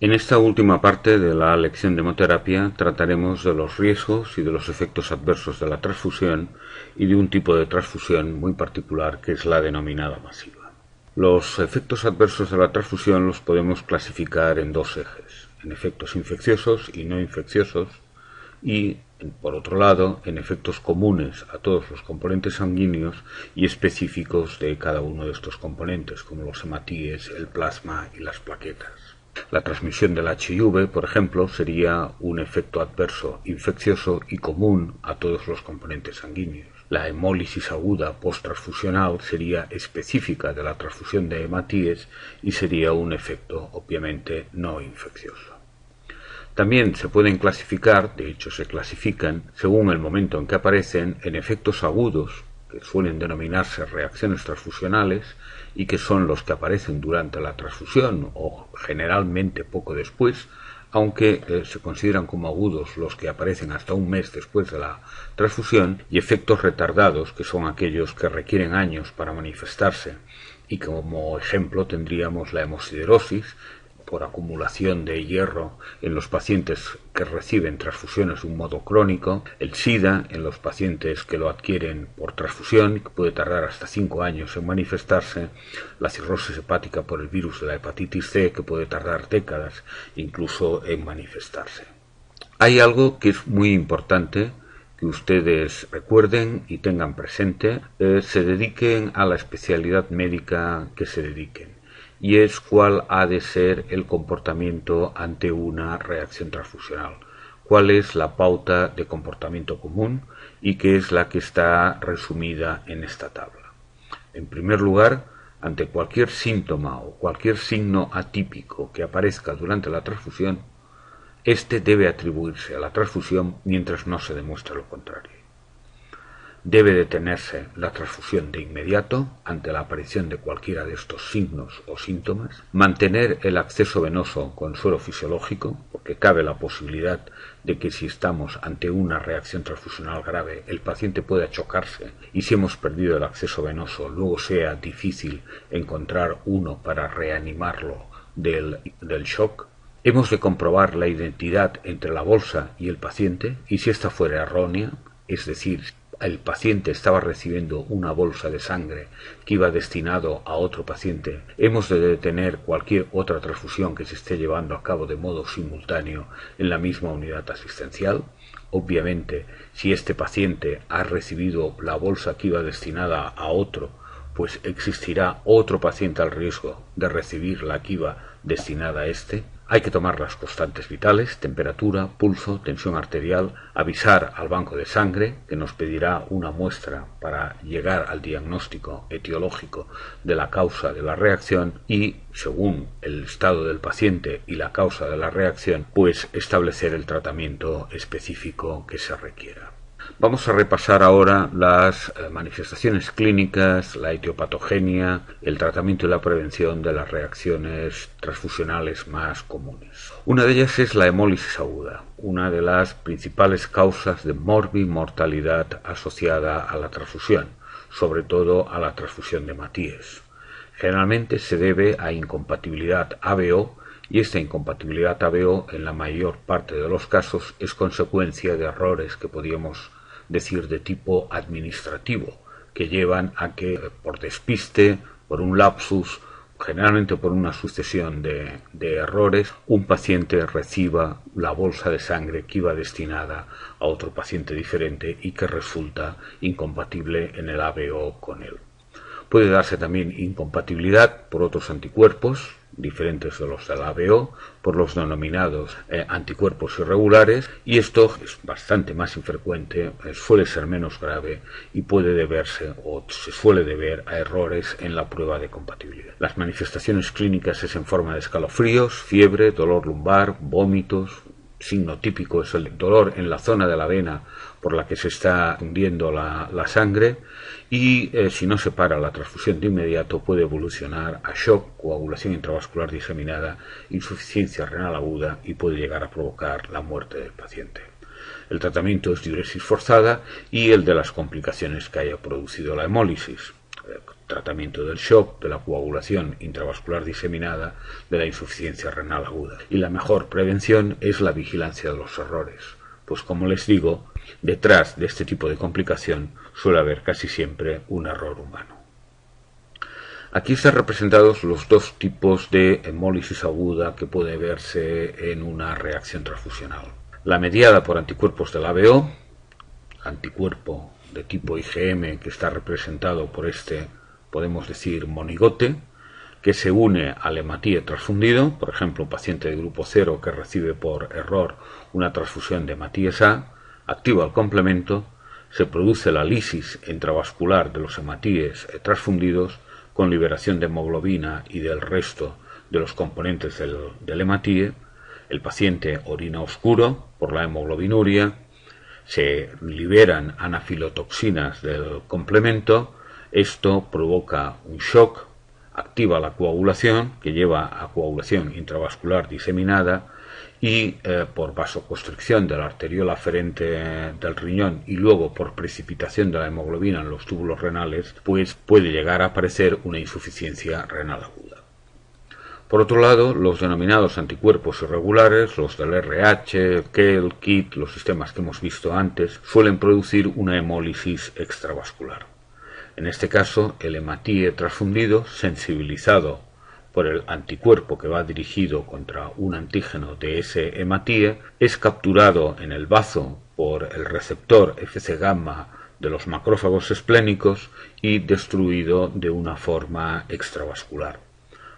En esta última parte de la lección de hemoterapia trataremos de los riesgos y de los efectos adversos de la transfusión y de un tipo de transfusión muy particular que es la denominada masiva. Los efectos adversos de la transfusión los podemos clasificar en dos ejes, en efectos infecciosos y no infecciosos y, por otro lado, en efectos comunes a todos los componentes sanguíneos y específicos de cada uno de estos componentes, como los hematíes, el plasma y las plaquetas. La transmisión del HIV, por ejemplo, sería un efecto adverso infeccioso y común a todos los componentes sanguíneos. La hemólisis aguda posttransfusional sería específica de la transfusión de hematíes y sería un efecto, obviamente, no infeccioso. También se pueden clasificar, de hecho se clasifican, según el momento en que aparecen, en efectos agudos, que suelen denominarse reacciones transfusionales y que son los que aparecen durante la transfusión o generalmente poco después, aunque se consideran como agudos los que aparecen hasta un mes después de la transfusión, y efectos retardados, que son aquellos que requieren años para manifestarse, y como ejemplo tendríamos la hemosiderosis, por acumulación de hierro en los pacientes que reciben transfusiones de un modo crónico, el SIDA en los pacientes que lo adquieren por transfusión, que puede tardar hasta 5 años en manifestarse, la cirrosis hepática por el virus de la hepatitis C, que puede tardar décadas incluso en manifestarse. Hay algo que es muy importante que ustedes recuerden y tengan presente, se dediquen a la especialidad médica que se dediquen, y es cuál ha de ser el comportamiento ante una reacción transfusional, cuál es la pauta de comportamiento común y qué es la que está resumida en esta tabla. En primer lugar, ante cualquier síntoma o cualquier signo atípico que aparezca durante la transfusión, este debe atribuirse a la transfusión mientras no se demuestre lo contrario. Debe detenerse la transfusión de inmediato ante la aparición de cualquiera de estos signos o síntomas, mantener el acceso venoso con suero fisiológico, porque cabe la posibilidad de que si estamos ante una reacción transfusional grave, el paciente pueda chocarse y si hemos perdido el acceso venoso, luego sea difícil encontrar uno para reanimarlo del shock. Hemos de comprobar la identidad entre la bolsa y el paciente y si ésta fuera errónea, es decir, el paciente estaba recibiendo una bolsa de sangre que iba destinado a otro paciente, hemos de detener cualquier otra transfusión que se esté llevando a cabo de modo simultáneo en la misma unidad asistencial. Obviamente, si este paciente ha recibido la bolsa que iba destinada a otro, pues existirá otro paciente al riesgo de recibir la que iba destinada a este. Hay que tomar las constantes vitales, temperatura, pulso, tensión arterial, avisar al banco de sangre, que nos pedirá una muestra para llegar al diagnóstico etiológico de la causa de la reacción y, según el estado del paciente y la causa de la reacción, pues establecer el tratamiento específico que se requiera. Vamos a repasar ahora las manifestaciones clínicas, la etiopatogenia, el tratamiento y la prevención de las reacciones transfusionales más comunes. Una de ellas es la hemólisis aguda, una de las principales causas de morbimortalidad asociada a la transfusión, sobre todo a la transfusión de hematíes. Generalmente se debe a incompatibilidad ABO, y esta incompatibilidad ABO en la mayor parte de los casos es consecuencia de errores que podríamos decir de tipo administrativo, que llevan a que por despiste, por un lapsus, generalmente por una sucesión de errores, un paciente reciba la bolsa de sangre que iba destinada a otro paciente diferente y que resulta incompatible en el ABO con él. Puede darse también incompatibilidad por otros anticuerpos, diferentes de los del ABO, por los denominados anticuerpos irregulares, y esto es bastante más infrecuente, suele ser menos grave y puede deberse o se suele deber a errores en la prueba de compatibilidad. Las manifestaciones clínicas es en forma de escalofríos, fiebre, dolor lumbar, vómitos. Signo típico es el dolor en la zona de la vena por la que se está hundiendo la sangre y si no se para la transfusión de inmediato puede evolucionar a shock, coagulación intravascular diseminada, insuficiencia renal aguda y puede llegar a provocar la muerte del paciente. El tratamiento es diuresis forzada y el de las complicaciones que haya producido la hemólisis. tratamiento del shock, de la coagulación intravascular diseminada, de la insuficiencia renal aguda. Y la mejor prevención es la vigilancia de los errores, pues como les digo, detrás de este tipo de complicación suele haber casi siempre un error humano. Aquí están representados los dos tipos de hemólisis aguda que puede verse en una reacción transfusional. La mediada por anticuerpos del ABO, anticuerpo de tipo IgM que está representado por este, podemos decir, monigote, que se une al hematíe transfundido, por ejemplo, un paciente de grupo 0 que recibe por error una transfusión de hematíes A, activa el complemento, se produce la lisis intravascular de los hematíes transfundidos con liberación de hemoglobina y del resto de los componentes del hematíe. El paciente orina oscuro por la hemoglobinuria, se liberan anafilotoxinas del complemento, esto provoca un shock, activa la coagulación, que lleva a coagulación intravascular diseminada, y por vasoconstricción de la arteriola aferente del riñón y luego por precipitación de la hemoglobina en los túbulos renales, pues puede llegar a aparecer una insuficiencia renal aguda. Por otro lado, los denominados anticuerpos irregulares, los del RH, KEL, KIT, los sistemas que hemos visto antes, suelen producir una hemólisis extravascular. En este caso, el hematíe transfundido, sensibilizado por el anticuerpo que va dirigido contra un antígeno de ese hematíe, es capturado en el bazo por el receptor Fc gamma de los macrófagos esplénicos y destruido de una forma extravascular.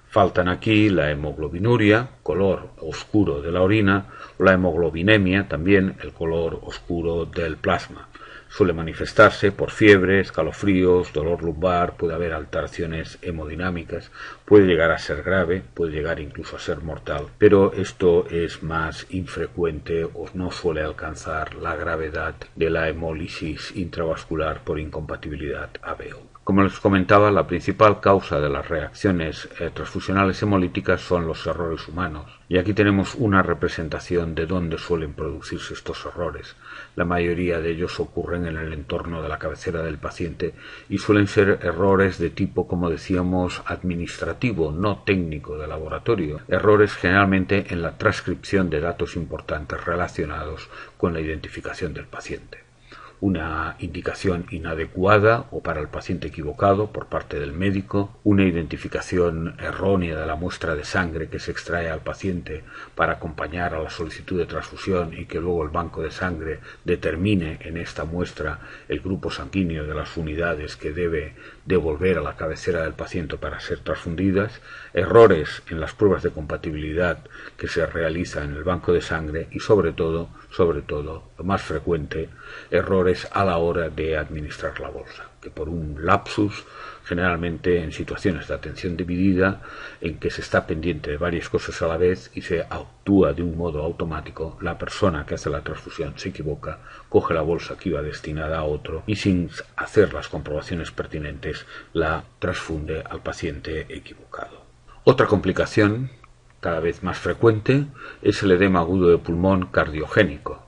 Faltan aquí la hemoglobinuria, color oscuro de la orina, o la hemoglobinemia, también el color oscuro del plasma. Suele manifestarse por fiebre, escalofríos, dolor lumbar, puede haber alteraciones hemodinámicas, puede llegar a ser grave, puede llegar incluso a ser mortal, pero esto es más infrecuente o no suele alcanzar la gravedad de la hemólisis intravascular por incompatibilidad ABO. Como les comentaba, la principal causa de las reacciones transfusionales hemolíticas son los errores humanos. Y aquí tenemos una representación de dónde suelen producirse estos errores. La mayoría de ellos ocurren en el entorno de la cabecera del paciente y suelen ser errores de tipo, como decíamos, administrativo, no técnico de laboratorio. Errores generalmente en la transcripción de datos importantes relacionados con la identificación del paciente. Una indicación inadecuada o para el paciente equivocado por parte del médico, una identificación errónea de la muestra de sangre que se extrae al paciente para acompañar a la solicitud de transfusión y que luego el banco de sangre determine en esta muestra el grupo sanguíneo de las unidades que debe devolver a la cabecera del paciente para ser transfundidas, errores en las pruebas de compatibilidad que se realizan en el banco de sangre y sobre todo, lo más frecuente, errores a la hora de administrar la bolsa, que por un lapsus, generalmente en situaciones de atención dividida, en que se está pendiente de varias cosas a la vez y se actúa de un modo automático, la persona que hace la transfusión se equivoca, coge la bolsa que iba destinada a otro y sin hacer las comprobaciones pertinentes la transfunde al paciente equivocado. Otra complicación, cada vez más frecuente, es el edema agudo de pulmón cardiogénico,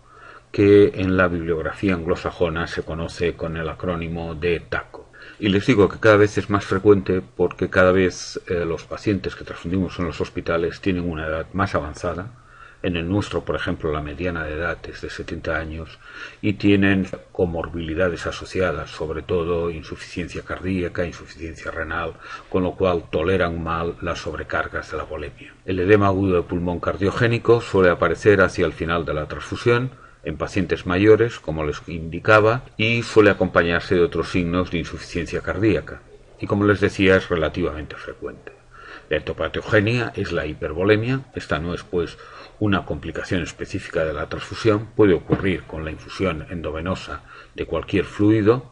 que en la bibliografía anglosajona se conoce con el acrónimo de TACO. Y les digo que cada vez es más frecuente porque cada vez los pacientes que transfundimos en los hospitales tienen una edad más avanzada. En el nuestro, por ejemplo, la mediana de edad es de 70 años y tienen comorbilidades asociadas, sobre todo insuficiencia cardíaca, insuficiencia renal, con lo cual toleran mal las sobrecargas de la volemia. El edema agudo de pulmón cardiogénico suele aparecer hacia el final de la transfusión, en pacientes mayores, como les indicaba, y suele acompañarse de otros signos de insuficiencia cardíaca. Y como les decía, es relativamente frecuente. La ectopatogenia es la hipervolemia. Esta no es, pues, una complicación específica de la transfusión, puede ocurrir con la infusión endovenosa de cualquier fluido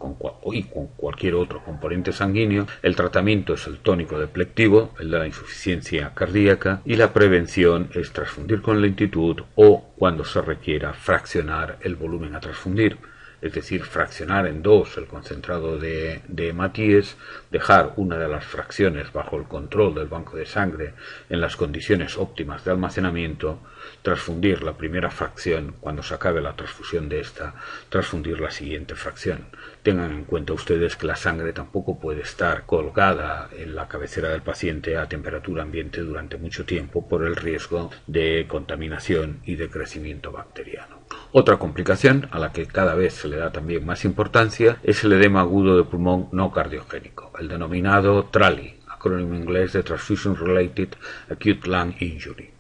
y con cualquier otro componente sanguíneo. El tratamiento es el tónico deplectivo, el de la insuficiencia cardíaca, y la prevención es transfundir con lentitud o, cuando se requiera, fraccionar el volumen a transfundir. es decir, fraccionar en dos el concentrado de hematíes, dejar una de las fracciones bajo el control del banco de sangre en las condiciones óptimas de almacenamiento, transfundir la primera fracción, cuando se acabe la transfusión de esta, transfundir la siguiente fracción. Tengan en cuenta ustedes que la sangre tampoco puede estar colgada en la cabecera del paciente a temperatura ambiente durante mucho tiempo por el riesgo de contaminación y de crecimiento bacteriano. Otra complicación, a la que cada vez se le da también más importancia, es el edema agudo de pulmón no cardiogénico, el denominado TRALI, acrónimo inglés de Transfusion Related Acute Lung Injury.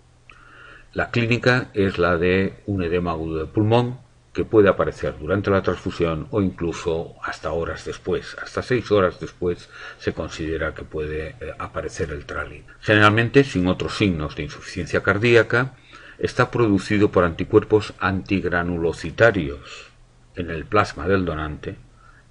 La clínica es la de un edema agudo de pulmón que puede aparecer durante la transfusión o incluso hasta horas después. Hasta 6 horas después se considera que puede aparecer el TRALI. Generalmente sin otros signos de insuficiencia cardíaca. Está producido por anticuerpos antigranulocitarios en el plasma del donante,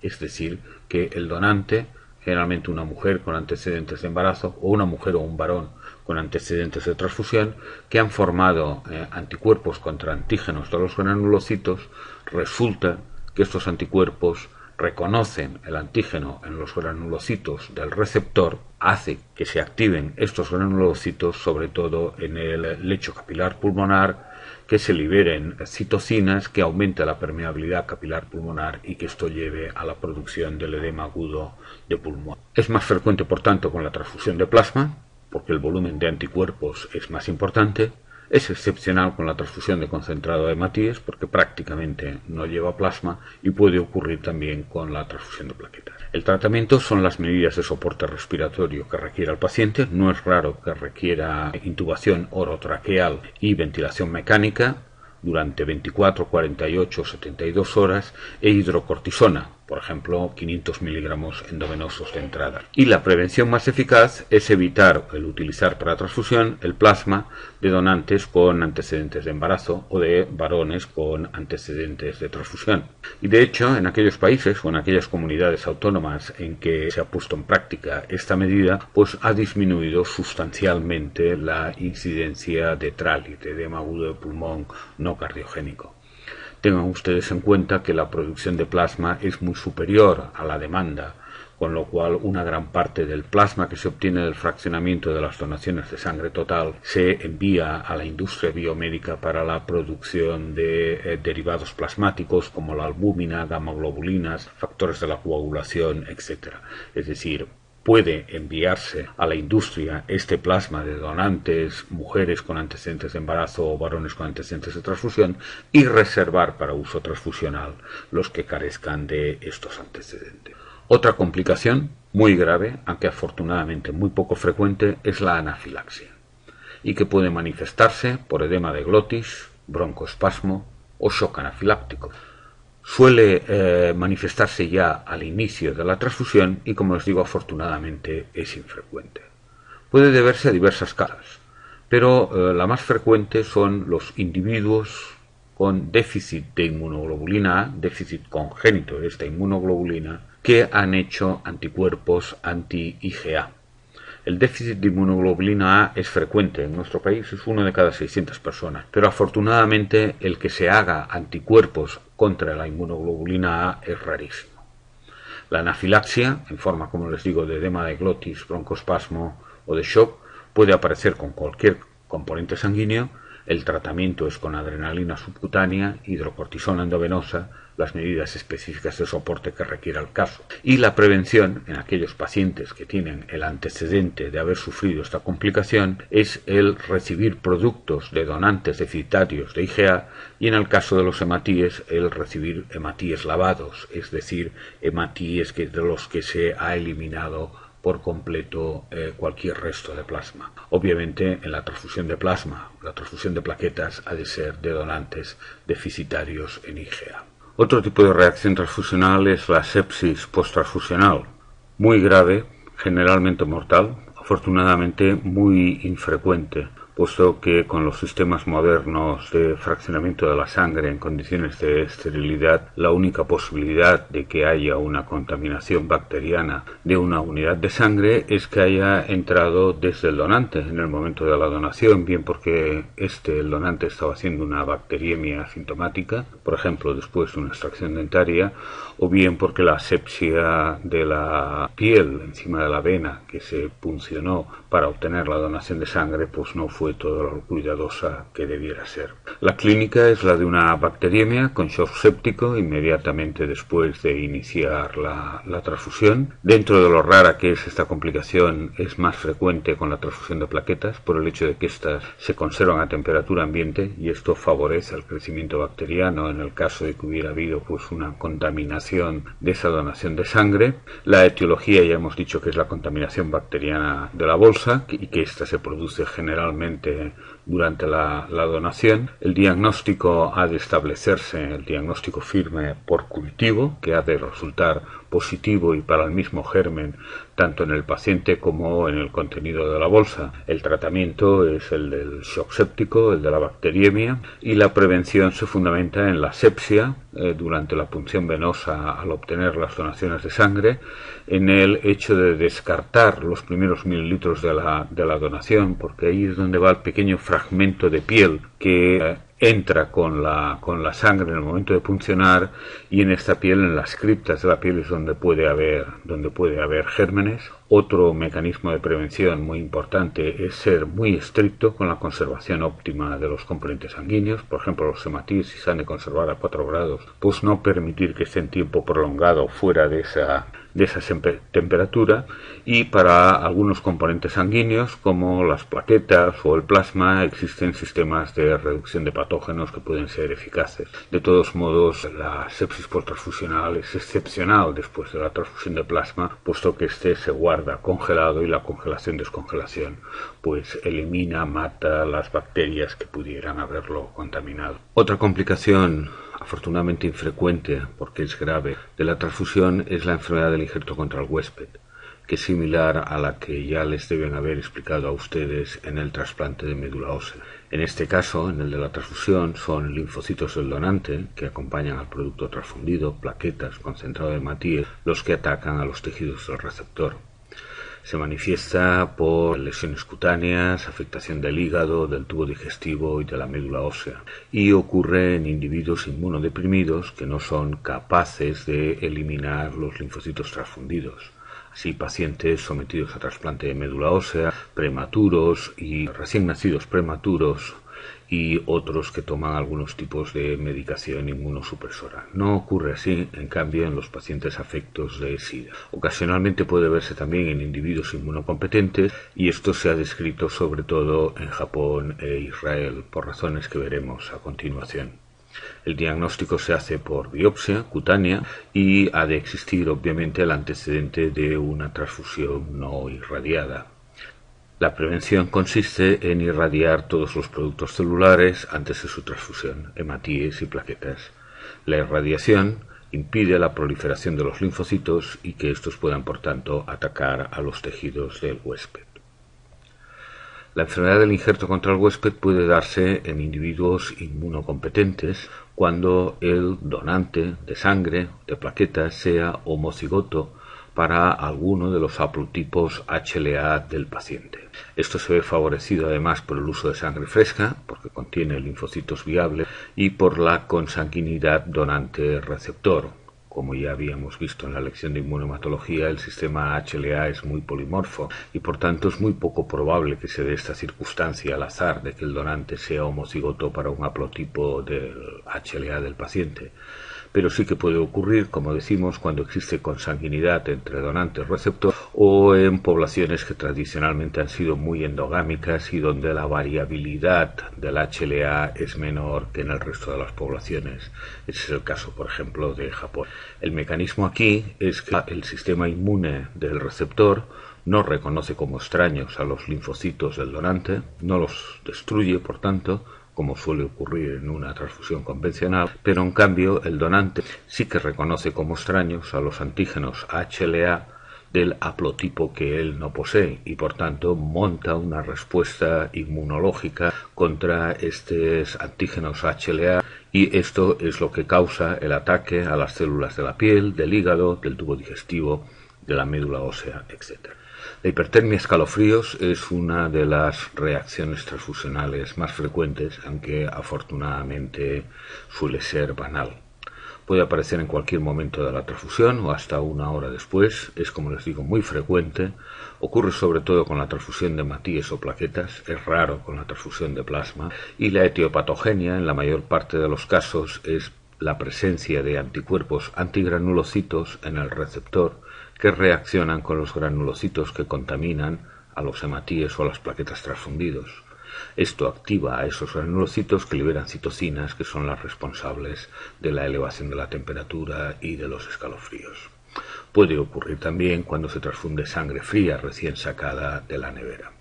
es decir, que el donante, generalmente una mujer con antecedentes de embarazo o una mujer o un varón con antecedentes de transfusión, que han formado anticuerpos contra antígenos de los granulocitos, resulta que estos anticuerpos reconocen el antígeno en los granulocitos del receptor, hace que se activen estos granulocitos, sobre todo en el lecho capilar pulmonar, que se liberen citocinas que aumenten la permeabilidad capilar pulmonar y que esto lleve a la producción del edema agudo de pulmón. Es más frecuente, por tanto, con la transfusión de plasma, porque el volumen de anticuerpos es más importante. Es excepcional con la transfusión de concentrado de hematíes porque prácticamente no lleva plasma, y puede ocurrir también con la transfusión de plaquetas. El tratamiento son las medidas de soporte respiratorio que requiera el paciente. No es raro que requiera intubación orotraqueal y ventilación mecánica durante 24, 48 o 72 horas e hidrocortisona, por ejemplo 500 miligramos endovenosos de entrada. Y la prevención más eficaz es evitar el utilizar para transfusión el plasma de donantes con antecedentes de embarazo o de varones con antecedentes de transfusión. Y de hecho, en aquellos países o en aquellas comunidades autónomas en que se ha puesto en práctica esta medida, pues ha disminuido sustancialmente la incidencia de TRALI, de edema agudo de pulmón no cardiogénico. Tengan ustedes en cuenta que la producción de plasma es muy superior a la demanda, con lo cual una gran parte del plasma que se obtiene del fraccionamiento de las donaciones de sangre total se envía a la industria biomédica para la producción de derivados plasmáticos como la albúmina, gamma-globulinas, factores de la coagulación, etc. Es decir, puede enviarse a la industria este plasma de donantes, mujeres con antecedentes de embarazo o varones con antecedentes de transfusión, y reservar para uso transfusional los que carezcan de estos antecedentes. Otra complicación muy grave, aunque afortunadamente muy poco frecuente, es la anafilaxia, y que puede manifestarse por edema de glotis, broncoespasmo o shock anafiláctico. Suele manifestarse ya al inicio de la transfusión y, como les digo, afortunadamente es infrecuente. Puede deberse a diversas causas, pero la más frecuente son los individuos con déficit de inmunoglobulina A, déficit congénito de esta inmunoglobulina, que han hecho anticuerpos anti-IgA. El déficit de inmunoglobulina A es frecuente en nuestro país, es 1 de cada 600 personas, pero afortunadamente el que se haga anticuerpos contra la inmunoglobulina A es rarísimo. La anafilaxia, en forma, como les digo, de edema de glotis, broncoespasmo o de shock, puede aparecer con cualquier componente sanguíneo. El tratamiento es con adrenalina subcutánea, hidrocortisona endovenosa, las medidas específicas de soporte que requiera el caso. Y la prevención en aquellos pacientes que tienen el antecedente de haber sufrido esta complicación es el recibir productos de donantes deficitarios de IgA, y en el caso de los hematíes el recibir hematíes lavados, es decir, hematíes de los que se ha eliminado por completo cualquier resto de plasma. Obviamente, en la transfusión de plasma, la transfusión de plaquetas ha de ser de donantes deficitarios en IgA. Otro tipo de reacción transfusional es la sepsis posttransfusional, muy grave, generalmente mortal, afortunadamente muy infrecuente. puesto que con los sistemas modernos de fraccionamiento de la sangre en condiciones de esterilidad, la única posibilidad de que haya una contaminación bacteriana de una unidad de sangre es que haya entrado desde el donante en el momento de la donación, bien porque el donante estaba haciendo una bacteriemia asintomática, por ejemplo después de una extracción dentaria, o bien porque la asepsia de la piel encima de la vena que se puncionó para obtener la donación de sangre pues no fue todo lo cuidadosa que debiera ser. La clínica es la de una bacteriemia con shock séptico inmediatamente después de iniciar la transfusión. Dentro de lo rara que es esta complicación, es más frecuente con la transfusión de plaquetas por el hecho de que éstas se conservan a temperatura ambiente y esto favorece el crecimiento bacteriano en el caso de que hubiera habido pues una contaminación de esa donación de sangre. La etiología ya hemos dicho que es la contaminación bacteriana de la bolsa y que ésta se produce generalmente durante la donación. El diagnóstico ha de establecerse, el diagnóstico firme por cultivo, que ha de resultar positivo y para el mismo germen tanto en el paciente como en el contenido de la bolsa. El tratamiento es el del shock séptico, el de la bacteriemia, y la prevención se fundamenta en la asepsia durante la punción venosa al obtener las donaciones de sangre, en el hecho de descartar los primeros mililitros de la donación, porque ahí es donde va el pequeño fragmento de piel que entra con la sangre en el momento de puncionar, y en esta piel, en las criptas de la piel, es donde puede haber gérmenes. Otro mecanismo de prevención muy importante es ser muy estricto con la conservación óptima de los componentes sanguíneos. Por ejemplo, los hematíes, si se han de conservar a 4 grados, pues no permitir que estén tiempo prolongado fuera de esa temperatura, y para algunos componentes sanguíneos como las plaquetas o el plasma existen sistemas de reducción de patógenos que pueden ser eficaces. De todos modos, la sepsis posttransfusional es excepcional después de la transfusión de plasma, puesto que este se guarda congelado y la congelación-descongelación pues mata las bacterias que pudieran haberlo contaminado. Otra complicación afortunadamente infrecuente, porque es grave, de la transfusión es la enfermedad del injerto contra el huésped, que es similar a la que ya les deben haber explicado a ustedes en el trasplante de médula ósea. En este caso, en el de la transfusión, son linfocitos del donante, que acompañan al producto transfundido, plaquetas, concentrado de hematíes, los que atacan a los tejidos del receptor. Se manifiesta por lesiones cutáneas, afectación del hígado, del tubo digestivo y de la médula ósea, y ocurre en individuos inmunodeprimidos que no son capaces de eliminar los linfocitos transfundidos. Así, pacientes sometidos a trasplante de médula ósea, prematuros y recién nacidos prematuros, y otros que toman algunos tipos de medicación inmunosupresora. No ocurre así, en cambio, en los pacientes afectos de SIDA. Ocasionalmente puede verse también en individuos inmunocompetentes, y esto se ha descrito sobre todo en Japón e Israel, por razones que veremos a continuación. El diagnóstico se hace por biopsia cutánea y ha de existir obviamente el antecedente de una transfusión no irradiada. La prevención consiste en irradiar todos los productos celulares antes de su transfusión, hematíes y plaquetas. La irradiación impide la proliferación de los linfocitos y que estos puedan, por tanto, atacar a los tejidos del huésped. La enfermedad del injerto contra el huésped puede darse en individuos inmunocompetentes cuando el donante de sangre, de plaquetas, sea homocigoto para alguno de los haplotipos HLA del paciente. Esto se ve favorecido además por el uso de sangre fresca, porque contiene linfocitos viables, y por la consanguinidad donante-receptor. Como ya habíamos visto en la lección de inmunohematología, el sistema HLA es muy polimorfo y por tanto es muy poco probable que se dé esta circunstancia al azar de que el donante sea homocigoto para un haplotipo del HLA del paciente. Pero sí que puede ocurrir, como decimos, cuando existe consanguinidad entre donante y receptor, o en poblaciones que tradicionalmente han sido muy endogámicas y donde la variabilidad del HLA es menor que en el resto de las poblaciones. Ese es el caso, por ejemplo, de Japón. El mecanismo aquí es que el sistema inmune del receptor no reconoce como extraños a los linfocitos del donante, no los destruye, por tanto, como suele ocurrir en una transfusión convencional, pero en cambio el donante sí que reconoce como extraños a los antígenos HLA del haplotipo que él no posee y por tanto monta una respuesta inmunológica contra estos antígenos HLA, y esto es lo que causa el ataque a las células de la piel, del hígado, del tubo digestivo, de la médula ósea, etc. La hipertermia escalofríos es una de las reacciones transfusionales más frecuentes, aunque afortunadamente suele ser banal. Puede aparecer en cualquier momento de la transfusión o hasta una hora después. Es, como les digo, muy frecuente. Ocurre sobre todo con la transfusión de hematíes o plaquetas. Es raro con la transfusión de plasma. Y la etiopatogenia, en la mayor parte de los casos, es la presencia de anticuerpos antigranulocitos en el receptor que reaccionan con los granulocitos que contaminan a los hematíes o a las plaquetas transfundidos. Esto activa a esos granulocitos que liberan citocinas, que son las responsables de la elevación de la temperatura y de los escalofríos. Puede ocurrir también cuando se transfunde sangre fría recién sacada de la nevera.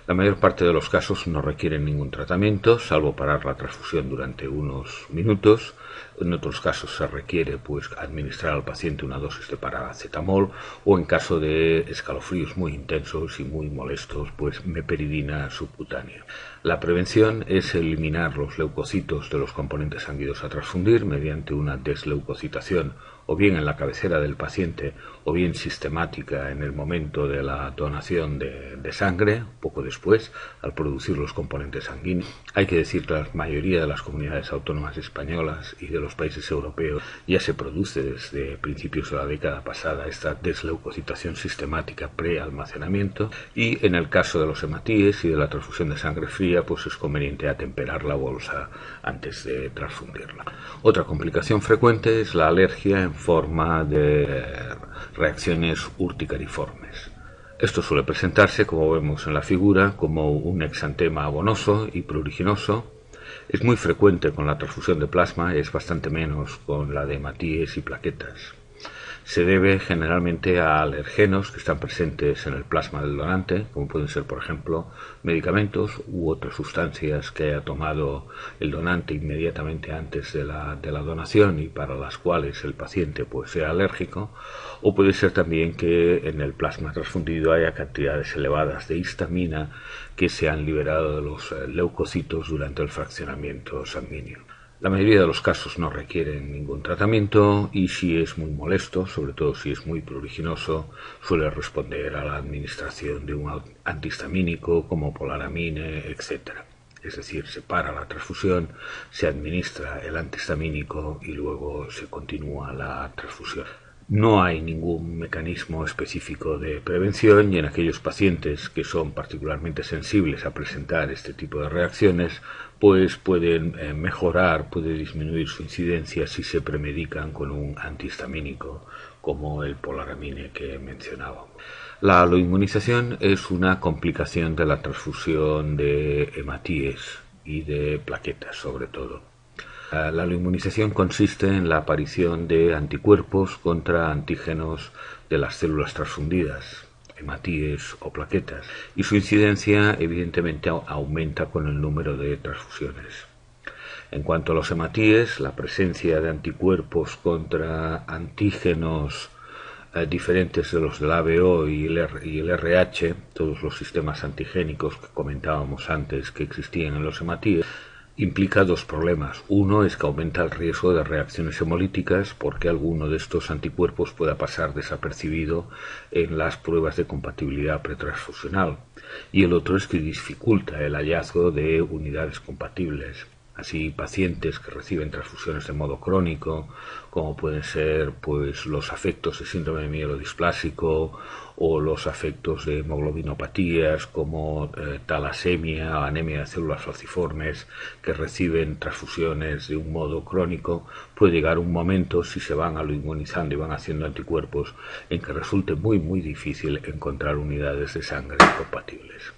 La mayor parte de los casos no requieren ningún tratamiento, salvo parar la transfusión durante unos minutos. En otros casos se requiere administrar al paciente una dosis de paracetamol, o en caso de escalofríos muy intensos y muy molestos, meperidina subcutánea. La prevención es eliminar los leucocitos de los componentes sanguíneos a transfundir mediante una desleucocitación, o bien en la cabecera del paciente, o bien sistemática en el momento de la donación de sangre, poco después, al producir los componentes sanguíneos. Hay que decir que la mayoría de las comunidades autónomas españolas y de los países europeos ya se produce desde principios de la década pasada esta desleucocitación sistemática pre-almacenamiento, y en el caso de los hematíes y de la transfusión de sangre fría, es conveniente atemperar la bolsa antes de transfundirla. Otra complicación frecuente es la alergia en forma de reacciones urticariformes. Esto suele presentarse, como vemos en la figura, como un exantema abonoso y pruriginoso. Es muy frecuente con la transfusión de plasma, es bastante menos con la de hematíes y plaquetas. Se debe generalmente a alergenos que están presentes en el plasma del donante, como pueden ser, por ejemplo, medicamentos u otras sustancias que haya tomado el donante inmediatamente antes de la donación y para las cuales el paciente sea alérgico, o puede ser también que en el plasma transfundido haya cantidades elevadas de histamina que se han liberado de los leucocitos durante el fraccionamiento sanguíneo. La mayoría de los casos no requieren ningún tratamiento, y si es muy molesto, sobre todo si es muy pruriginoso, suele responder a la administración de un antihistamínico como polaramine, etc. Es decir, se para la transfusión, se administra el antihistamínico y luego se continúa la transfusión. No hay ningún mecanismo específico de prevención, y en aquellos pacientes que son particularmente sensibles a presentar este tipo de reacciones, pueden mejorar, puede disminuir su incidencia si se premedican con un antihistamínico como el polaramine que mencionábamos. La aloinmunización es una complicación de la transfusión de hematíes y de plaquetas, sobre todo. La aloinmunización consiste en la aparición de anticuerpos contra antígenos de las células transfundidas, hematíes o plaquetas, y su incidencia evidentemente aumenta con el número de transfusiones. En cuanto a los hematíes, la presencia de anticuerpos contra antígenos diferentes de los del ABO y el RH, todos los sistemas antigénicos que comentábamos antes que existían en los hematíes, implica dos problemas. Uno es que aumenta el riesgo de reacciones hemolíticas porque alguno de estos anticuerpos pueda pasar desapercibido en las pruebas de compatibilidad pretransfusional. Y el otro es que dificulta el hallazgo de unidades compatibles. Así, pacientes que reciben transfusiones de modo crónico, como pueden ser los afectos de síndrome mielodisplásico o los afectos de hemoglobinopatías como talasemia o anemia de células falciformes, que reciben transfusiones de un modo crónico, puede llegar un momento, si se van aloinmunizando y van haciendo anticuerpos, en que resulte muy difícil encontrar unidades de sangre compatibles.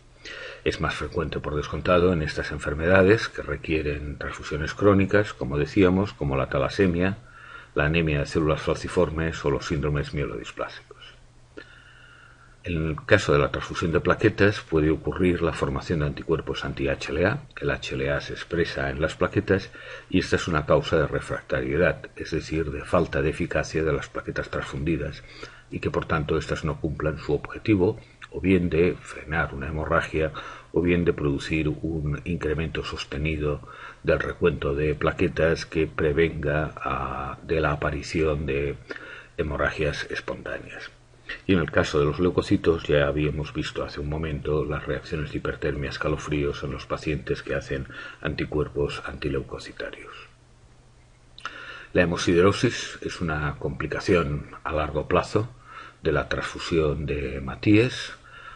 Es más frecuente, por descontado, en estas enfermedades que requieren transfusiones crónicas, como decíamos, como la talasemia, la anemia de células falciformes o los síndromes mielodisplásicos. En el caso de la transfusión de plaquetas puede ocurrir la formación de anticuerpos anti-HLA. El HLA se expresa en las plaquetas y esta es una causa de refractariedad, es decir, de falta de eficacia de las plaquetas transfundidas, y que por tanto éstas no cumplan su objetivo, o bien de frenar una hemorragia, o bien de producir un incremento sostenido del recuento de plaquetas que prevenga de la aparición de hemorragias espontáneas. Y en el caso de los leucocitos ya habíamos visto hace un momento las reacciones de hipertermia, escalofríos en los pacientes que hacen anticuerpos antileucocitarios. La hemosiderosis es una complicación a largo plazo de la transfusión de hematíes,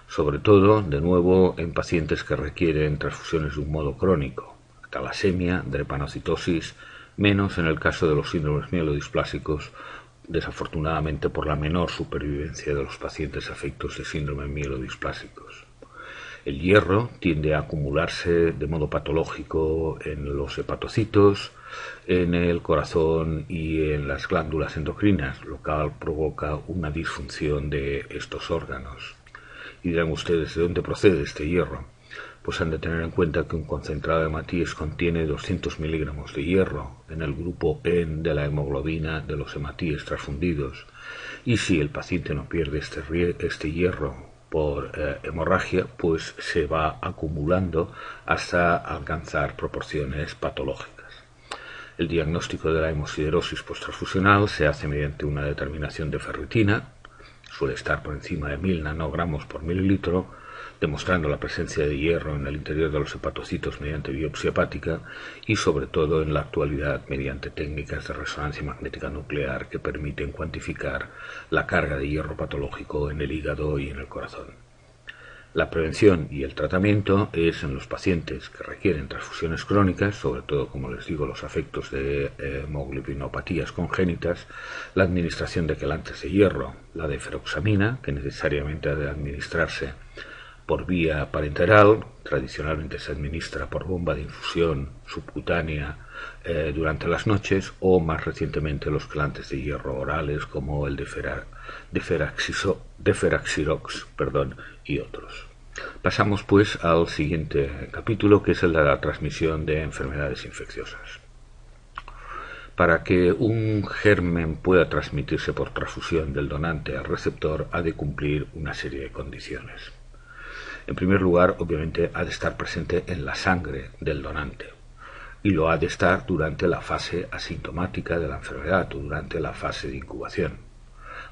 sobre todo, de nuevo, en pacientes que requieren transfusiones de un modo crónico, talasemia, drepanocitosis, menos en el caso de los síndromes mielodisplásicos, desafortunadamente por la menor supervivencia de los pacientes afectos de síndromes mielodisplásicos. El hierro tiende a acumularse de modo patológico en los hepatocitos, en el corazón y en las glándulas endocrinas, lo cual provoca una disfunción de estos órganos. Y dirán ustedes, ¿de dónde procede este hierro? Pues han de tener en cuenta que un concentrado de hematíes contiene 200 miligramos de hierro en el grupo N de la hemoglobina de los hematíes transfundidos. Y si el paciente no pierde este hierro por hemorragia, pues se va acumulando hasta alcanzar proporciones patológicas. El diagnóstico de la hemosiderosis posttransfusional se hace mediante una determinación de ferritina, suele estar por encima de 1000 nanogramos por mililitro, demostrando la presencia de hierro en el interior de los hepatocitos mediante biopsia hepática y sobre todo en la actualidad mediante técnicas de resonancia magnética nuclear que permiten cuantificar la carga de hierro patológico en el hígado y en el corazón. La prevención y el tratamiento es en los pacientes que requieren transfusiones crónicas, sobre todo, como les digo, los afectos de hemoglobinopatías congénitas, la administración de quelantes de hierro, la deferoxamina, que necesariamente ha de administrarse por vía parenteral, tradicionalmente se administra por bomba de infusión subcutánea durante las noches, o más recientemente los quelantes de hierro orales como el Deferaxirox y otros. Pasamos pues al siguiente capítulo, que es el de la transmisión de enfermedades infecciosas. Para que un germen pueda transmitirse por transfusión del donante al receptor, ha de cumplir una serie de condiciones. En primer lugar, obviamente, ha de estar presente en la sangre del donante, y lo ha de estar durante la fase asintomática de la enfermedad o durante la fase de incubación,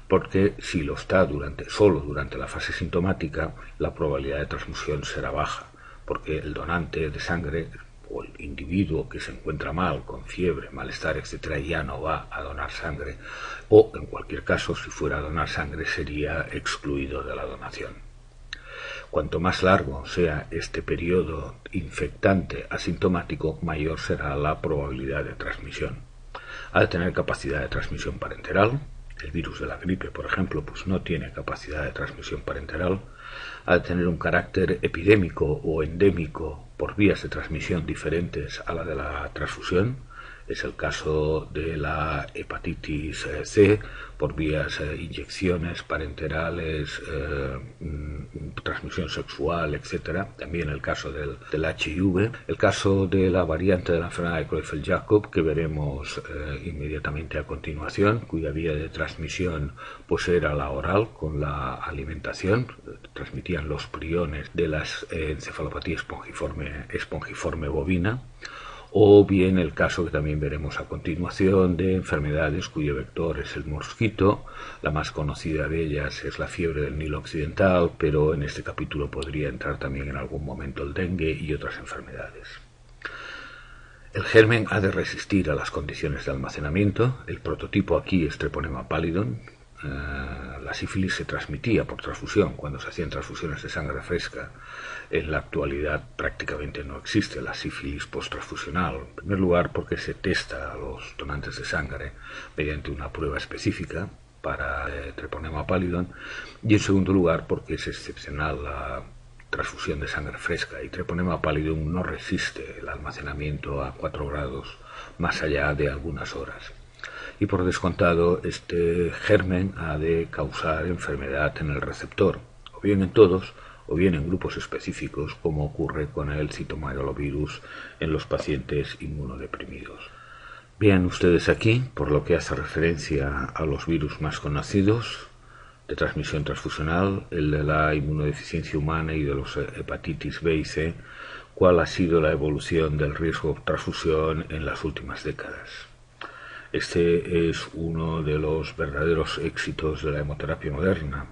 porque si lo está solo durante la fase sintomática, la probabilidad de transmisión será baja, porque el donante de sangre o el individuo que se encuentra mal, con fiebre, malestar, etc., ya no va a donar sangre, o en cualquier caso, si fuera a donar sangre, sería excluido de la donación. Cuanto más largo sea este periodo infectante asintomático, mayor será la probabilidad de transmisión. Ha de tener capacidad de transmisión parenteral. El virus de la gripe, por ejemplo, pues no tiene capacidad de transmisión parenteral. Ha de tener un carácter epidémico o endémico por vías de transmisión diferentes a la de la transfusión. Es el caso de la hepatitis C por vías inyecciones parenterales, transmisión sexual, etc. También el caso del HIV. El caso de la variante de la enfermedad de Creutzfeldt-Jakob, que veremos inmediatamente a continuación, cuya vía de transmisión pues era la oral con la alimentación. Transmitían los priones de la encefalopatía espongiforme bovina. O bien el caso que también veremos a continuación de enfermedades cuyo vector es el mosquito. La más conocida de ellas es la fiebre del Nilo Occidental, pero en este capítulo podría entrar también en algún momento el dengue y otras enfermedades. El germen ha de resistir a las condiciones de almacenamiento. El prototipo aquí es Treponema pallidum. La sífilis se transmitía por transfusión cuando se hacían transfusiones de sangre fresca. En la actualidad prácticamente no existe la sífilis posttransfusional. En primer lugar, porque se testa a los donantes de sangre mediante una prueba específica para Treponema pallidum, y en segundo lugar porque es excepcional la transfusión de sangre fresca, y Treponema pallidum no resiste el almacenamiento a 4 grados más allá de algunas horas. Y por descontado, este germen ha de causar enfermedad en el receptor, o bien en todos, o bien en grupos específicos, como ocurre con el citomegalovirus en los pacientes inmunodeprimidos. Vean ustedes aquí, por lo que hace referencia a los virus más conocidos, de transmisión transfusional, el de la inmunodeficiencia humana y de los hepatitis B y C, cuál ha sido la evolución del riesgo de transfusión en las últimas décadas. Este es uno de los verdaderos éxitos de la hemoterapia moderna,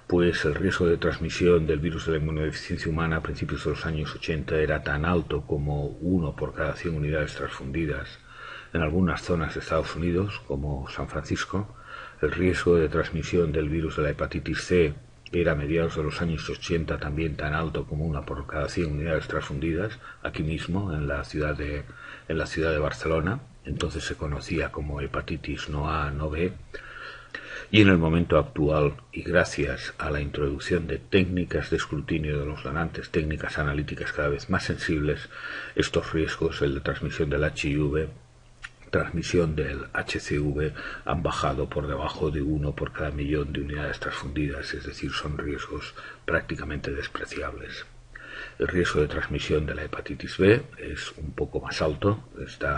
pues el riesgo de transmisión del virus de la inmunodeficiencia humana a principios de los años 80 era tan alto como 1 por cada 100 unidades transfundidas. En algunas zonas de Estados Unidos, como San Francisco, el riesgo de transmisión del virus de la hepatitis C era a mediados de los años 80 también tan alto como 1 por cada 100 unidades transfundidas, aquí mismo en la ciudad de Barcelona. Entonces se conocía como hepatitis no A, no B. Y en el momento actual, y gracias a la introducción de técnicas de escrutinio de los donantes, técnicas analíticas cada vez más sensibles, estos riesgos, el de transmisión del HIV, transmisión del HCV, han bajado por debajo de 1 por cada 1.000.000 de unidades transfundidas, es decir, son riesgos prácticamente despreciables. El riesgo de transmisión de la hepatitis B es un poco más alto,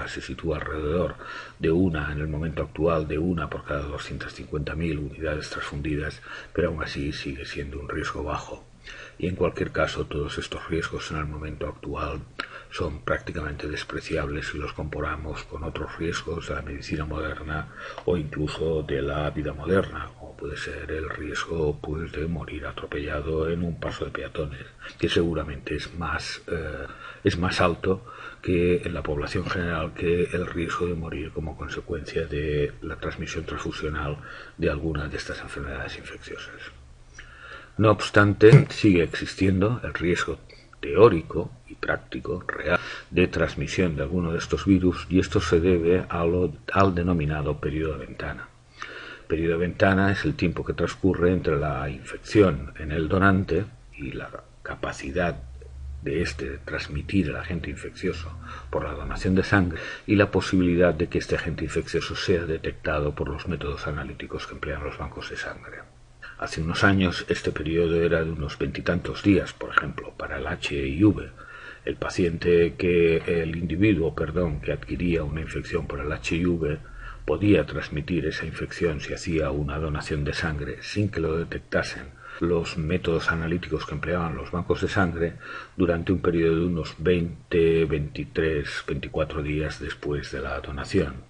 se sitúa alrededor de en el momento actual, de 1 por cada 250.000 unidades transfundidas, pero aún así sigue siendo un riesgo bajo. Y en cualquier caso, todos estos riesgos en el momento actual son prácticamente despreciables si los comparamos con otros riesgos de la medicina moderna o incluso de la vida moderna, como puede ser el riesgo de morir atropellado en un paso de peatones, que seguramente es más alto que en la población general que el riesgo de morir como consecuencia de la transmisión transfusional de algunas de estas enfermedades infecciosas. No obstante, sigue existiendo el riesgo teórico y práctico real de transmisión de alguno de estos virus, y esto se debe al denominado periodo de ventana. Periodo de ventana es el tiempo que transcurre entre la infección en el donante y la capacidad de transmitir el agente infeccioso por la donación de sangre y la posibilidad de que este agente infeccioso sea detectado por los métodos analíticos que emplean los bancos de sangre. Hace unos años este periodo era de unos 20 y tantos días, por ejemplo, para el HIV. El individuo que adquiría una infección por el HIV podía transmitir esa infección si hacía una donación de sangre sin que lo detectasen los métodos analíticos que empleaban los bancos de sangre durante un periodo de unos 20, 23, 24 días después de la donación.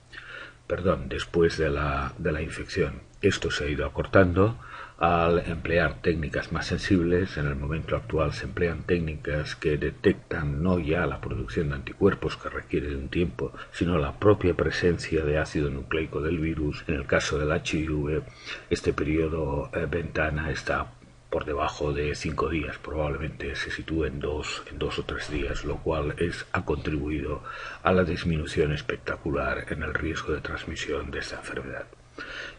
Después de la infección. Esto se ha ido acortando al emplear técnicas más sensibles. En el momento actual se emplean técnicas que detectan no ya la producción de anticuerpos, que requiere de un tiempo, sino la propia presencia de ácido nucleico del virus. En el caso del HIV, este periodo ventana está por debajo de 5 días, probablemente se sitúe en 2 o 3 días, lo cual ha contribuido a la disminución espectacular en el riesgo de transmisión de esta enfermedad.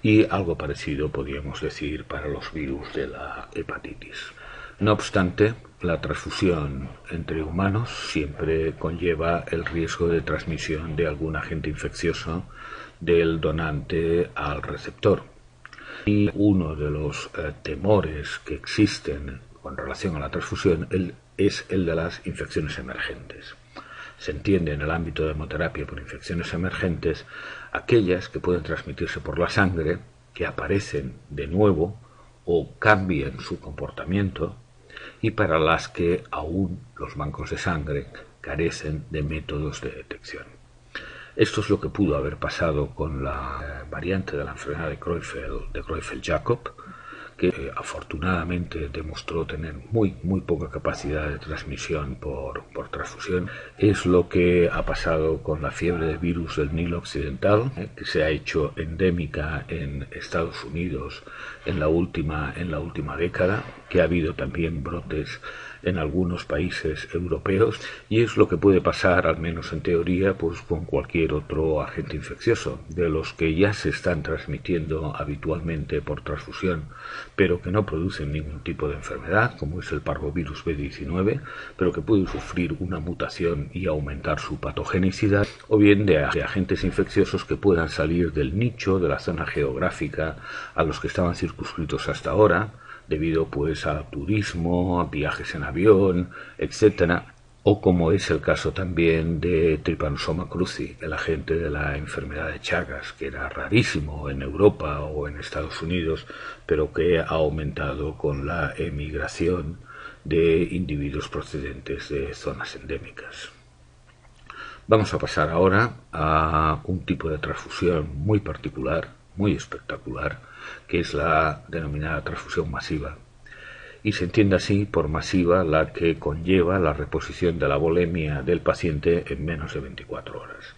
Y algo parecido podríamos decir para los virus de la hepatitis. No obstante, la transfusión entre humanos siempre conlleva el riesgo de transmisión de algún agente infeccioso del donante al receptor. Y uno de los temores que existen con relación a la transfusión es el de las infecciones emergentes. Se entiende en el ámbito de hemoterapia por infecciones emergentes aquellas que pueden transmitirse por la sangre, que aparecen de nuevo o cambian su comportamiento, y para las que aún los bancos de sangre carecen de métodos de detección. Esto es lo que pudo haber pasado con la variante de la enfermedad de Creutzfeldt-Jakob, que afortunadamente demostró tener muy poca capacidad de transmisión por transfusión. Es lo que ha pasado con la fiebre de virus del Nilo Occidental, que se ha hecho endémica en Estados Unidos en la última década, que ha habido también brotes en algunos países europeos, y es lo que puede pasar, al menos en teoría, con cualquier otro agente infeccioso, de los que ya se están transmitiendo habitualmente por transfusión, pero que no producen ningún tipo de enfermedad, como es el parvovirus B19, pero que pueden sufrir una mutación y aumentar su patogenicidad, o bien de agentes infecciosos que puedan salir del nicho, de la zona geográfica a los que estaban circunscritos hasta ahora, debido a turismo, a viajes en avión, etcétera, o como es el caso también de Trypanosoma cruzi, el agente de la enfermedad de Chagas, que era rarísimo en Europa o en Estados Unidos, pero que ha aumentado con la emigración de individuos procedentes de zonas endémicas. Vamos a pasar ahora a un tipo de transfusión muy particular, muy espectacular, que es la denominada transfusión masiva. Y se entiende así por masiva la que conlleva la reposición de la volemia del paciente en menos de 24 horas.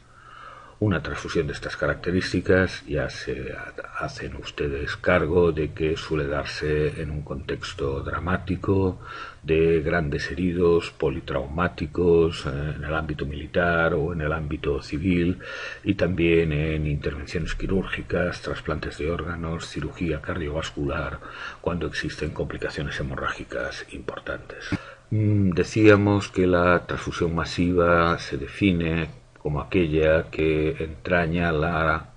Una transfusión de estas características ya se hacen ustedes cargo de que suele darse en un contexto dramático, de grandes heridos politraumáticos en el ámbito militar o en el ámbito civil, y también en intervenciones quirúrgicas, trasplantes de órganos, cirugía cardiovascular, cuando existen complicaciones hemorrágicas importantes. Decíamos que la transfusión masiva se define como aquella que entraña el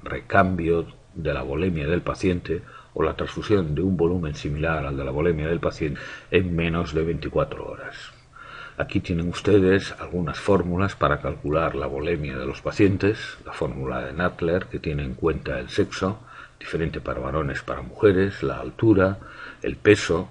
recambio de la volemia del paciente o la transfusión de un volumen similar al de la volemia del paciente en menos de 24 horas. Aquí tienen ustedes algunas fórmulas para calcular la volemia de los pacientes, la fórmula de Nadler, que tiene en cuenta el sexo, diferente para varones, para mujeres, la altura, el peso.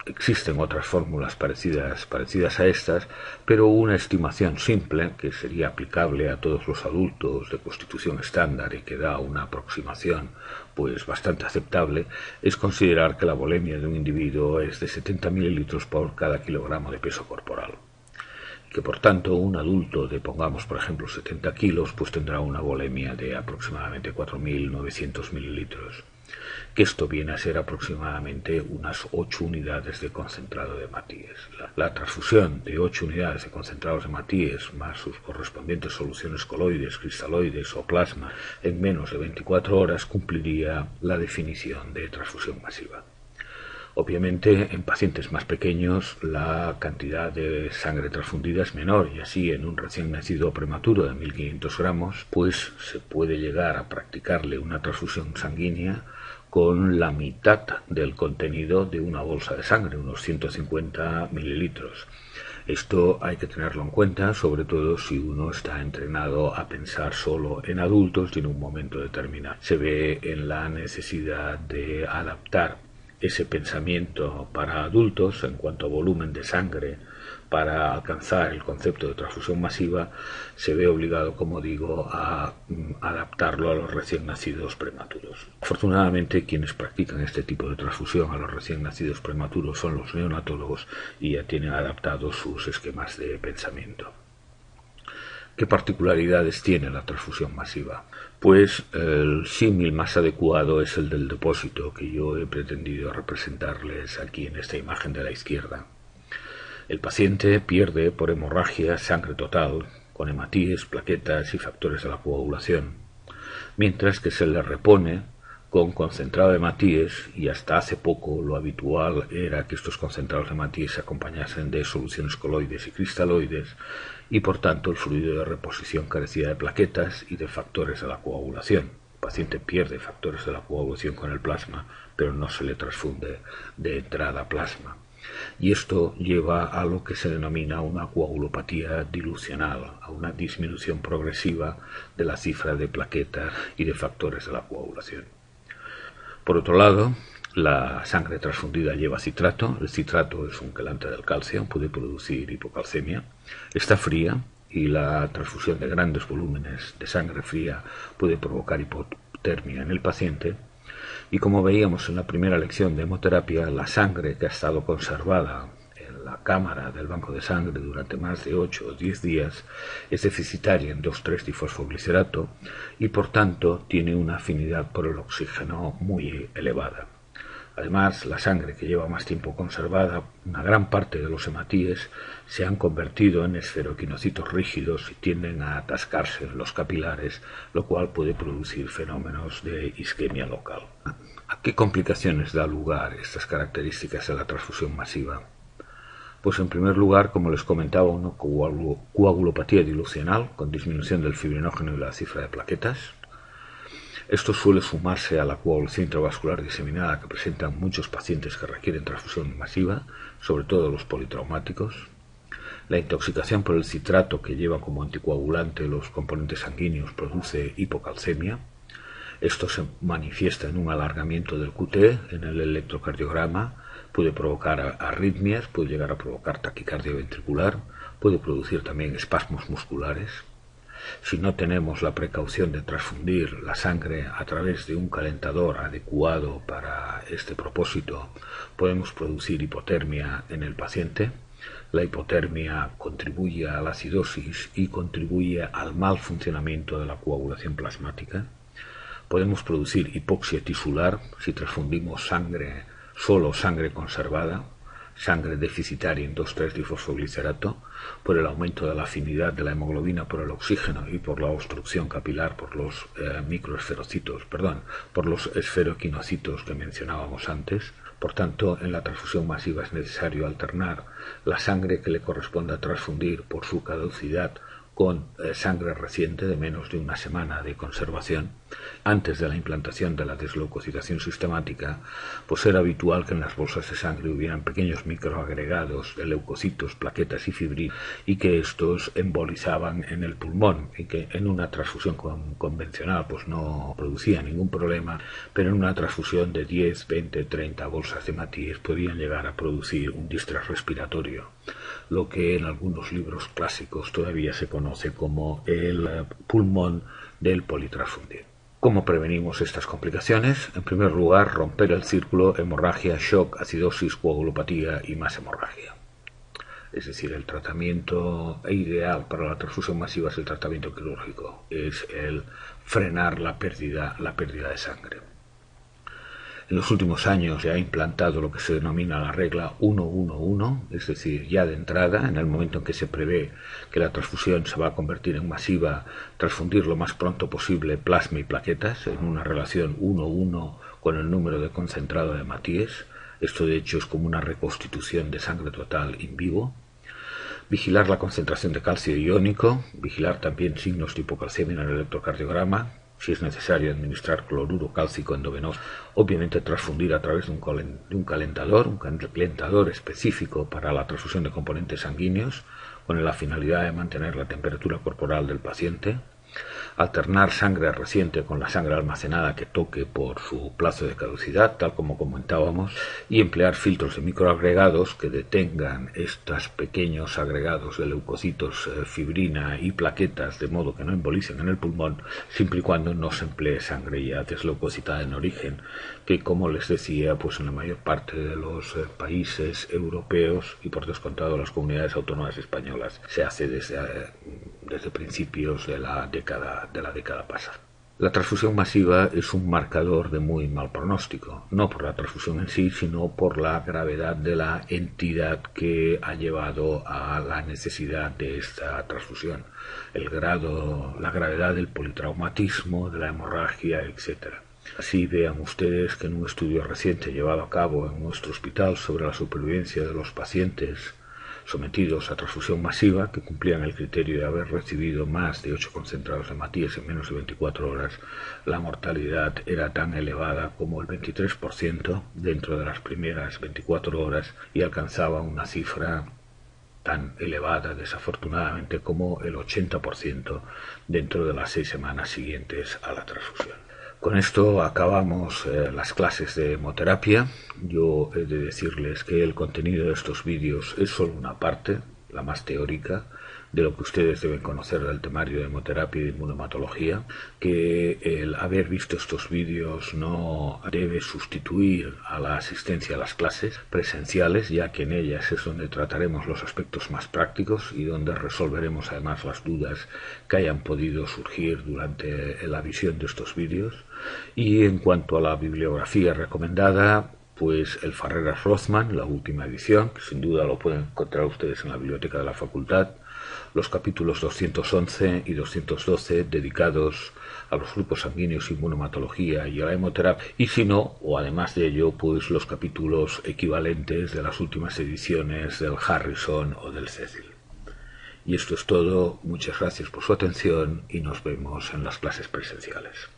Existen otras fórmulas parecidas a estas, pero una estimación simple, que sería aplicable a todos los adultos de constitución estándar y que da una aproximación pues bastante aceptable, es considerar que la volemia de un individuo es de 70 mililitros por cada kilogramo de peso corporal. Que por tanto un adulto de, pongamos por ejemplo, 70 kilos, pues tendrá una volemia de aproximadamente 4.900 mililitros. Que esto viene a ser aproximadamente unas 8 unidades de concentrado de hematíes. La transfusión de 8 unidades de concentrados de hematíes más sus correspondientes soluciones coloides, cristaloides o plasma en menos de 24 horas cumpliría la definición de transfusión masiva. Obviamente, en pacientes más pequeños la cantidad de sangre transfundida es menor y así en un recién nacido prematuro de 1.500 gramos pues se puede llegar a practicarle una transfusión sanguínea con la mitad del contenido de una bolsa de sangre, unos 150 mililitros. Esto hay que tenerlo en cuenta, sobre todo si uno está entrenado a pensar solo en adultos y en un momento determinado. Se ve en la necesidad de adaptar ese pensamiento para adultos en cuanto a volumen de sangre para alcanzar el concepto de transfusión masiva, se ve obligado, como digo, a adaptarlo a los recién nacidos prematuros. Afortunadamente, quienes practican este tipo de transfusión a los recién nacidos prematuros son los neonatólogos y ya tienen adaptados sus esquemas de pensamiento. ¿Qué particularidades tiene la transfusión masiva? Pues el símil más adecuado es el del depósito, que yo he pretendido representarles aquí en esta imagen de la izquierda. El paciente pierde por hemorragia sangre total, con hematíes, plaquetas y factores de la coagulación, mientras que se le repone con concentrado de hematíes, y hasta hace poco lo habitual era que estos concentrados de hematíes se acompañasen de soluciones coloides y cristaloides, y por tanto el fluido de reposición carecía de plaquetas y de factores de la coagulación. El paciente pierde factores de la coagulación con el plasma, pero no se le transfunde de entrada plasma. Y esto lleva a lo que se denomina una coagulopatía dilucional, a una disminución progresiva de la cifra de plaquetas y de factores de la coagulación. Por otro lado, la sangre transfundida lleva citrato. El citrato es un quelante del calcio, puede producir hipocalcemia. Está fría y la transfusión de grandes volúmenes de sangre fría puede provocar hipotermia en el paciente. Y como veíamos en la primera lección de hemoterapia, la sangre que ha estado conservada en la cámara del banco de sangre durante más de 8 o 10 días es deficitaria en 2,3-difosfoglicerato y por tanto tiene una afinidad por el oxígeno muy elevada. Además, la sangre que lleva más tiempo conservada, una gran parte de los hematíes se han convertido en esferoquinocitos rígidos y tienden a atascarse en los capilares, lo cual puede producir fenómenos de isquemia local. ¿A qué complicaciones da lugar estas características de la transfusión masiva? Pues en primer lugar, como les comentaba, una coagulopatía dilucional con disminución del fibrinógeno y la cifra de plaquetas. Esto suele sumarse a la coagulación intravascular diseminada que presentan muchos pacientes que requieren transfusión masiva, sobre todo los politraumáticos. La intoxicación por el citrato, que lleva como anticoagulante los componentes sanguíneos, produce hipocalcemia. Esto se manifiesta en un alargamiento del QT en el electrocardiograma, puede provocar arritmias, puede llegar a provocar taquicardia ventricular, puede producir también espasmos musculares. Si no tenemos la precaución de transfundir la sangre a través de un calentador adecuado para este propósito, podemos producir hipotermia en el paciente. La hipotermia contribuye a la acidosis y contribuye al mal funcionamiento de la coagulación plasmática. Podemos producir hipoxia tisular si transfundimos sangre, solo sangre conservada, sangre deficitaria en 2,3-difosfoglicerato, por el aumento de la afinidad de la hemoglobina por el oxígeno y por la obstrucción capilar por los por los esferoquinocitos que mencionábamos antes. Por tanto, en la transfusión masiva es necesario alternar la sangre que le corresponde a transfundir por su caducidad con sangre reciente de menos de una semana de conservación. Antes de la implantación de la desleucocización sistemática, pues era habitual que en las bolsas de sangre hubieran pequeños microagregados de leucocitos, plaquetas y fibrinas, y que estos embolizaban en el pulmón, y que en una transfusión convencional pues no producía ningún problema, pero en una transfusión de 10, 20, 30 bolsas de Matías podían llegar a producir un distrés respiratorio, lo que en algunos libros clásicos todavía se conoce como el pulmón del politransfundido. ¿Cómo prevenimos estas complicaciones? En primer lugar, romper el círculo hemorragia, shock, acidosis, coagulopatía y más hemorragia. Es decir, el tratamiento ideal para la transfusión masiva es el tratamiento quirúrgico, es el frenar la pérdida de sangre. En los últimos años se ha implantado lo que se denomina la regla 1-1-1, es decir, ya de entrada, en el momento en que se prevé que la transfusión se va a convertir en masiva, transfundir lo más pronto posible plasma y plaquetas en una relación 1-1 con el número de concentrado de Matías. Esto de hecho es como una reconstitución de sangre total in vivo. Vigilar la concentración de calcio iónico, vigilar también signos de hipocalcemia en el electrocardiograma. Si es necesario administrar cloruro cálcico endovenoso, obviamente transfundir a través de un calentador específico para la transfusión de componentes sanguíneos, con la finalidad de mantener la temperatura corporal del paciente. Alternar sangre reciente con la sangre almacenada que toque por su plazo de caducidad, tal como comentábamos, y emplear filtros de microagregados que detengan estos pequeños agregados de leucocitos, fibrina y plaquetas, de modo que no embolicen en el pulmón, siempre y cuando no se emplee sangre ya desleucocitada en origen, que, como les decía, pues en la mayor parte de los países europeos y por descontado las comunidades autónomas españolas se hace desde principios de la década pasada. La transfusión masiva es un marcador de muy mal pronóstico, no por la transfusión en sí, sino por la gravedad de la entidad que ha llevado a la necesidad de esta transfusión, la gravedad del politraumatismo, de la hemorragia, etc. Así vean ustedes que en un estudio reciente llevado a cabo en nuestro hospital sobre la supervivencia de los pacientes sometidos a transfusión masiva, que cumplían el criterio de haber recibido más de 8 concentrados de Matías en menos de 24 horas, la mortalidad era tan elevada como el 23% dentro de las primeras 24 horas y alcanzaba una cifra tan elevada, desafortunadamente, como el 80% dentro de las 6 semanas siguientes a la transfusión. Con esto acabamos las clases de hemoterapia. Yo he de decirles que el contenido de estos vídeos es solo una parte, la más teórica, de lo que ustedes deben conocer del temario de hemoterapia y de inmunohematología, que el haber visto estos vídeos no debe sustituir a la asistencia a las clases presenciales, ya que en ellas es donde trataremos los aspectos más prácticos y donde resolveremos además las dudas que hayan podido surgir durante la visión de estos vídeos. Y en cuanto a la bibliografía recomendada, pues el Farreras Rothman, la última edición, que sin duda lo pueden encontrar ustedes en la biblioteca de la facultad, los capítulos 211 y 212 dedicados a los grupos sanguíneos, inmunohematología y a la hemoterapia, y si no, o además de ello, pues los capítulos equivalentes de las últimas ediciones del Harrison o del Cecil. Y esto es todo, muchas gracias por su atención y nos vemos en las clases presenciales.